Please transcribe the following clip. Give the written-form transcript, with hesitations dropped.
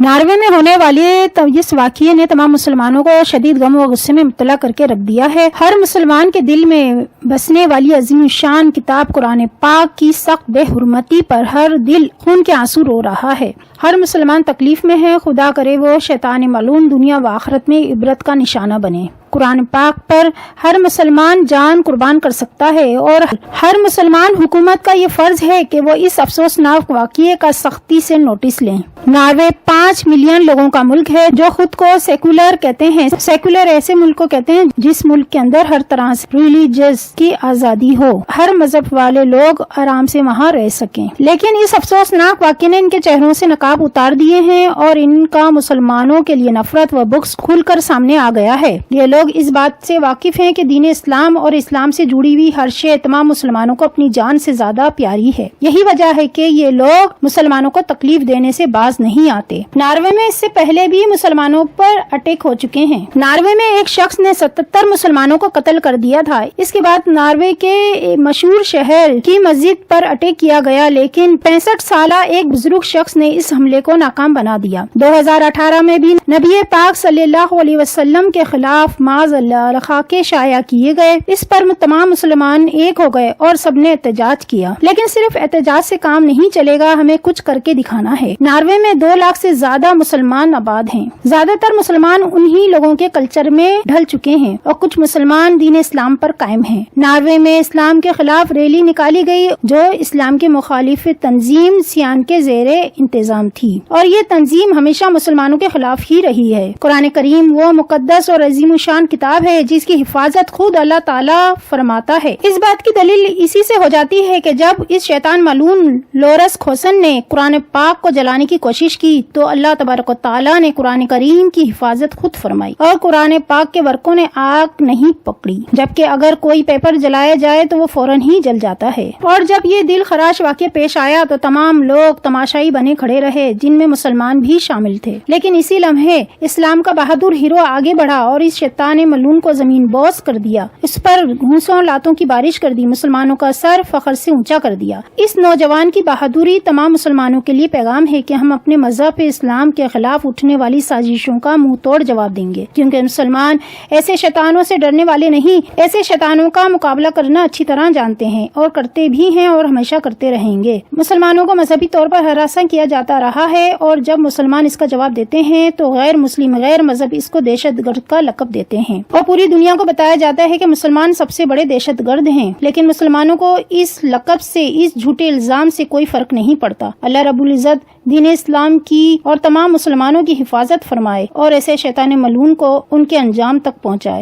Norway میں ہونے والے اس واقعے نے تمام مسلمانوں کو شدید غم و غصے میں مبتلا کر کے رکھ دیا ہے۔ ہر مسلمان کے دل میں بسنے والی عظیم شان کتاب قرآن پاک کی سخت بے حرمتی پر ہر دل خون کے آنسو رو رہا ہے۔ ہر مسلمان تکلیف میں ہے، خدا کرے وہ شیطان ملعون دنیا و آخرت میں عبرت کا نشانہ بنے۔ قرآن پاک پر ہر مسلمان جان قربان کر سکتا ہے اور ہر مسلمان حکومت کا یہ فرض ہے کہ وہ اس افسوسناک واقعے کا سختی سے نوٹس لیں۔ ناروے 5 ملین لوگوں کا ملک ہے جو خود کو سیکولر کہتے ہیں۔ سیکولر ایسے ملک کو کہتے ہیں جس ملک کے اندر ہر طرح سے ریلیجس کی آزادی ہو، ہر مذہب والے لوگ آرام سے وہاں رہ سکیں۔ لیکن اس افسوسناک واقعے نے ان کے چہروں سے نقاب اتار دیے ہیں اور ان کا مسلمانوں کے لیے نفرت و بغض کھل کر سامنے آ گیا ہے۔ یہ لوگ اس بات سے واقف ہیں کہ دین اسلام اور اسلام سے جڑی ہوئی ہر شے تمام مسلمانوں کو اپنی جان سے زیادہ پیاری ہے۔ یہی وجہ ہے کہ یہ لوگ مسلمانوں کو تکلیف دینے سے باز نہیں آتے۔ ناروے میں اس سے پہلے بھی مسلمانوں پر اٹیک ہو چکے ہیں۔ ناروے میں ایک شخص نے 77 مسلمانوں کو قتل کر دیا تھا۔ اس کے بعد ناروے کے مشہور شہر کی مسجد پر اٹیک کیا گیا، لیکن 65 سالہ ایک بزرگ شخص نے اس حملے کو ناکام بنا دیا۔ 2018 میں بھی نبی پاک صلی اللہ علیہ وسلم کے خلاف معاذ اللہ خاکے شائع کیے گئے۔ اس پر تمام مسلمان ایک ہو گئے اور سب نے احتجاج کیا، لیکن صرف احتجاج سے کام نہیں چلے گا، ہمیں کچھ کر کے دکھانا ہے۔ ناروے میں 2 لاکھ سے زیادہ مسلمان آباد ہیں۔ زیادہ تر مسلمان انہی لوگوں کے کلچر میں ڈھل چکے ہیں اور کچھ مسلمان دین اسلام پر قائم ہیں۔ ناروے میں اسلام کے خلاف ریلی نکالی گئی جو اسلام کے مخالف تنظیم سیان کے زیر انتظام تھی، اور یہ تنظیم ہمیشہ مسلمانوں کے خلاف ہی رہی ہے۔ قرآن کریم وہ مقدس اور عظیم شان کتاب ہے جس کی حفاظت خود اللہ تعالیٰ فرماتا ہے۔ اس بات کی دلیل اسی سے ہو جاتی ہے کہ جب اس شیطان ملعون لورس کھوسن نے قرآن پاک کو جلانے کی کوشش کی تو اللہ تبارک و تعالیٰ نے قرآن کریم کی حفاظت خود فرمائی اور قرآن پاک کے ورقوں نے آگ نہیں پکڑی، جبکہ اگر کوئی پیپر جلایا جائے تو وہ فوراً ہی جل جاتا ہے۔ اور جب یہ دل خراش واقعہ پیش آیا تو تمام لوگ تماشائی بنے کھڑے رہے، جن میں مسلمان بھی شامل تھے۔ لیکن اسی لمحے اسلام کا بہادر ہیرو آگے بڑھا اور اس شیطان ملعون کو زمین بوس کر دیا، اس پر گھوسوں لاتوں کی بارش کر دی، مسلمانوں کا سر فخر سے اونچا کر دیا۔ اس نوجوان کی بہادری تمام مسلمانوں کے لیے پیغام ہے کہ ہم اپنے مذہب اسلام کے خلاف اٹھنے والی سازشوں کا منہ توڑ جواب دیں گے، کیونکہ مسلمان ایسے شیطانوں سے ڈرنے والے نہیں، ایسے شیطانوں کا مقابلہ کرنا اچھی طرح جانتے ہیں اور کرتے بھی ہیں اور ہمیشہ کرتے رہیں گے۔ مسلمانوں کو مذہبی طور پر ہراساں کیا جاتا رہا ہے اور جب مسلمان اس کا جواب دیتے ہیں تو غیر مسلم غیر مذہب اس کو دہشت گرد کا لقب دیتے ہیں اور پوری دنیا کو بتایا جاتا ہے کہ مسلمان سب سے بڑے دہشت گرد ہیں۔ لیکن مسلمانوں کو اس لقب سے، اس جھوٹے الزام سے کوئی فرق نہیں پڑتا۔ اللہ رب العزت دین اسلام کی اور تمام مسلمانوں کی حفاظت فرمائے اور ایسے شیطان ملعون کو ان کے انجام تک پہنچائے۔